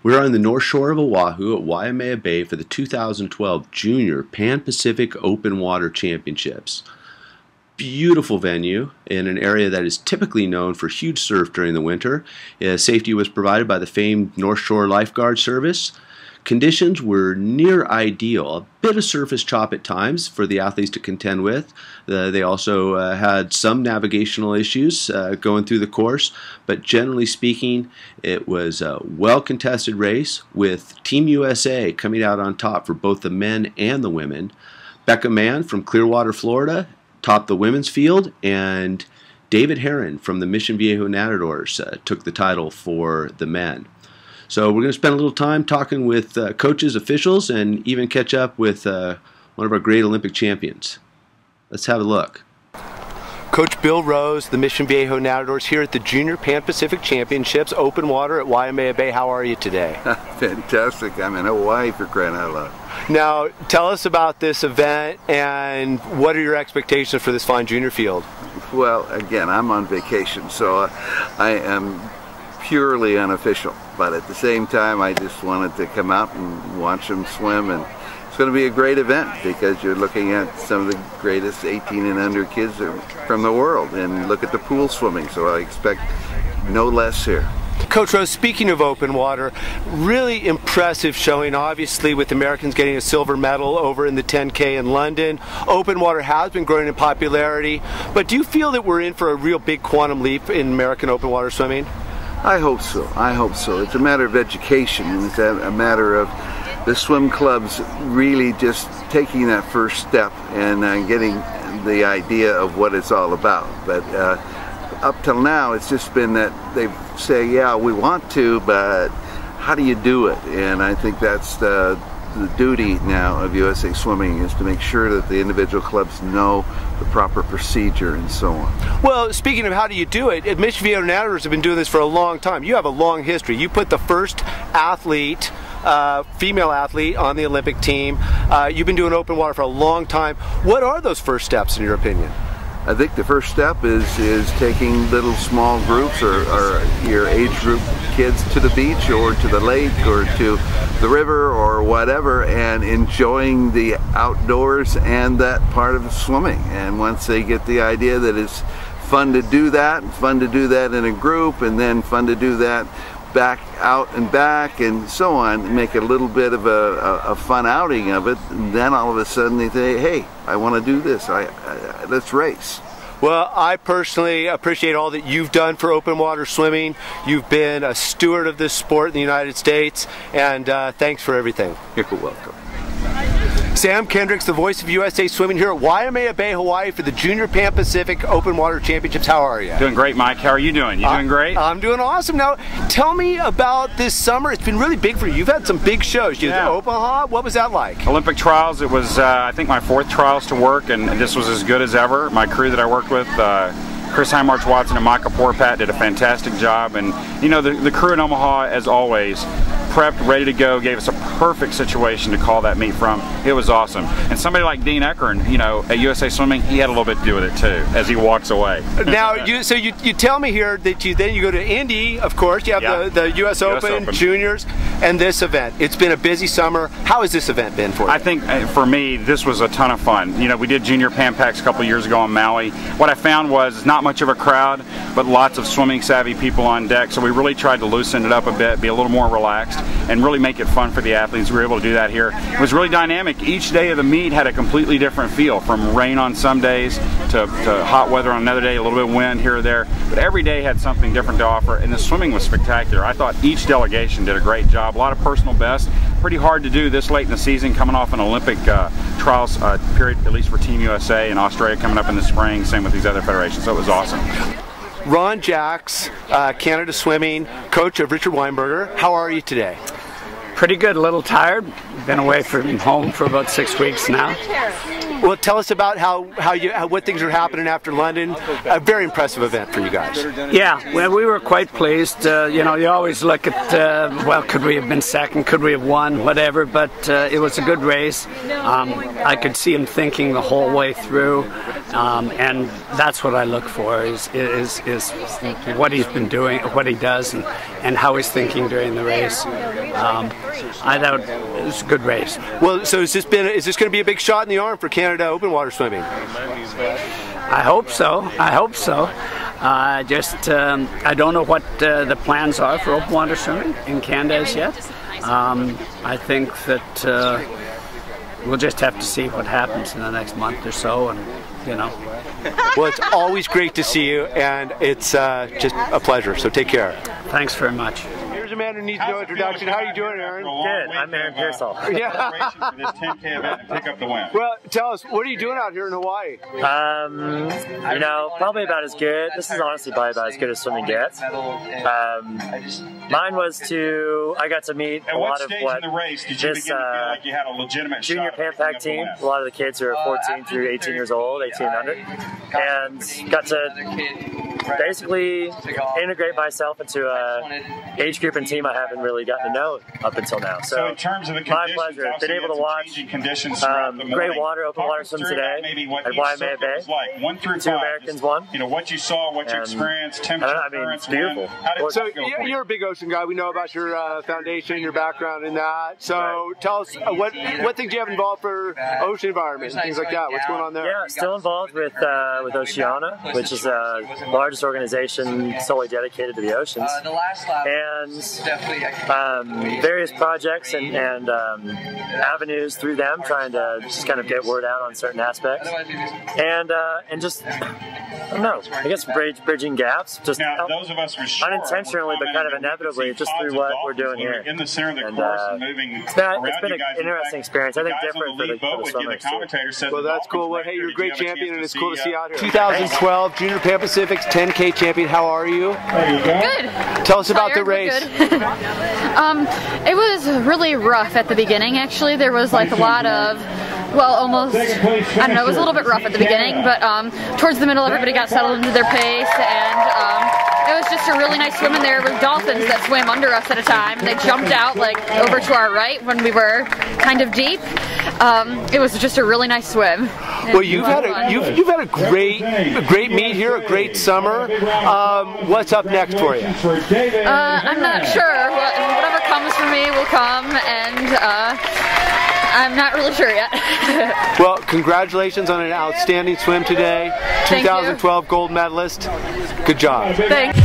We're on the north shore of Oahu at Waimea Bay for the 2012 Junior Pan-Pacific Open Water Championships. Beautiful venue in an area that is typically known for huge surf during the winter. Safety was provided by the famed North Shore Lifeguard Service. Conditions were near ideal. A bit of surface chop at times for the athletes to contend with. They also had some navigational issues going through the course, but generally speaking, it was a well-contested race with Team USA coming out on top for both the men and the women. Becca Mann from Clearwater, Florida, topped the women's field, and David Heron from the Mission Viejo Nadadores took the title for the men. So we're going to spend a little time talking with coaches, officials, and even catch up with one of our great Olympic champions. Let's have a look. Coach Bill Rose, the Mission Viejo Nadadores, here at the Junior Pan-Pacific Championships, open water at Waimea Bay. How are you today? Fantastic. I'm in Hawaii, for crying out loud. Now, tell us about this event and what are your expectations for this fine junior field? Well, again, I'm on vacation, so I am purely unofficial, but at the same time I just wanted to come out and watch them swim, and it's going to be a great event because you're looking at some of the greatest 18 and under kids from the world, and look at the pool swimming, so I expect no less here. Coach Rose, speaking of open water, really impressive showing, obviously, with Americans getting a silver medal over in the 10K in London. Open water has been growing in popularity, but do you feel that we're in for a real big quantum leap in American open water swimming? I hope so. I hope so. It's a matter of education, and it's a matter of the swim clubs really just taking that first step and getting the idea of what it's all about. But up till now, it's just been that they say, yeah, we want to, but how do you do it? And I think that's the duty now of USA Swimming, is to make sure that the individual clubs know the proper procedure and so on. Well, speaking of how do you do it, Mission Viejo Nadadores have been doing this for a long time. You have a long history. You put the first athlete, female athlete, on the Olympic team. You've been doing open water for a long time. What are those first steps in your opinion? I think the first step is taking little small groups or your age group kids to the beach or to the lake or to the river or whatever, and enjoying the outdoors and that part of swimming. And once they get the idea that it's fun to do that in a group, and then fun to do that back out and back and so on, make a little bit of a fun outing of it, and then all of a sudden they say, hey, I want to do this, let's race. Well, I personally appreciate all that you've done for open water swimming. You've been a steward of this sport in the United States, and thanks for everything. You're welcome. Sam Kendricks, the voice of USA Swimming, here at Waimea Bay, Hawaii for the Junior Pan-Pacific Open Water Championships. How are you? Doing great, Mike. How are you doing? You doing great? I'm doing awesome. Now, tell me about this summer. It's been really big for you. You've had some big shows. You had Omaha. What was that like? Olympic trials. It was, I think, my 4th trials to work, and this was as good as ever. My crew that I worked with, Chris Highmarch Watson and Micah Porpat, did a fantastic job, and you know, the crew in Omaha, as always, prepped, ready to go, gave us a perfect situation to call that meet from. It was awesome. And somebody like Dean Eckern, you know, at USA Swimming, he had a little bit to do with it too, as he walks away. Now, you tell me here that you go to Indy, of course, you have the US Open, Juniors, and this event. It's been a busy summer. How has this event been for you? I think, for me, this was a ton of fun. You know, we did Junior Pan Pacs a couple years ago on Maui. What I found was not much of a crowd, but lots of swimming savvy people on deck, so we really tried to loosen it up a bit, be a little more relaxed, and really make it fun for the athletes. We were able to do that here. It was really dynamic. Each day of the meet had a completely different feel, from rain on some days to hot weather on another day, a little bit of wind here or there, but every day had something different to offer, and the swimming was spectacular. I thought each delegation did a great job. A lot of personal bests. Pretty hard to do this late in the season, coming off an Olympic trials period, at least for Team USA, and Australia coming up in the spring, same with these other federations, so it was awesome. Ron Jacks, Canada Swimming, coach of Richard Weinberger. How are you today? Pretty good, a little tired. Been away from home for about 6 weeks now. Well, tell us about what things are happening after London. A very impressive event for you guys. Yeah, well, we were quite pleased. You know, you always look at, well, could we have been second? Could we have won? Whatever. But it was a good race. I could see him thinking the whole way through. and that's what I look for is what he's been doing, what he does, and how he's thinking during the race. I thought it was a good race. Well, so is this going to be a big shot in the arm for Canada open water swimming? I hope so. I hope so. I don't know what the plans are for open water swimming in Canada as yet. I think that we'll just have to see what happens in the next month or so, and you know. Well, it's always great to see you, and it's just a pleasure. So take care. Thanks very much. Here's a man who needs no introduction. How are you doing, Aaron? Good. I'm Aaron Pearsall. Yeah. For this 10K event to pick up the win. Well, tell us, what are you doing out here in Hawaii? You know, probably about as good. This is honestly probably about as good as swimming gets. Mine was I got to meet a lot of what this junior Pan Pac team, a lot of the kids who are 14 through 18 years old, 18 and under, and got to basically integrate myself into a age group and team I haven't really gotten to know up until now. So in terms of the my pleasure. Been able to watch great water, open water swim today at Waimea Bay. 2 Americans won. You know what you saw, what you experienced, temperature. I mean, it's beautiful. So you're a big ocean guy. We know about your foundation, your background in that. So tell us what things you have involved for ocean environment and things like that. What's going on there? Yeah, still involved with Oceana, which is a largest organization solely dedicated to the oceans, and various projects and avenues through them, trying to just kind of get word out on certain aspects, and just I don't know, I guess bridging gaps, just unintentionally but kind of inevitably, just through what we're doing here. And it's been an interesting experience. I think different for the swimmers too. Well, that's cool. Well, hey, you're a great champion, and it's cool to see you out here. 2012 Junior Pan Pacific's 10K champion. How are you? Good. Tell us about the race. It was really rough at the beginning. Actually, there was like a lot of, well, almost, I don't know, it was a little bit rough at the beginning, but towards the middle, everybody got settled into their pace, and it was just a really nice swim in there with dolphins that swam under us at a time. They jumped out like over to our right when we were kind of deep. It was just a really nice swim. Well, you've had a great meet here, a great summer. What's up next for you? I'm not sure. Whatever comes for me will come, and I'm not really sure yet. Well, congratulations on an outstanding swim today. 2012 gold medalist. Good job. Thanks.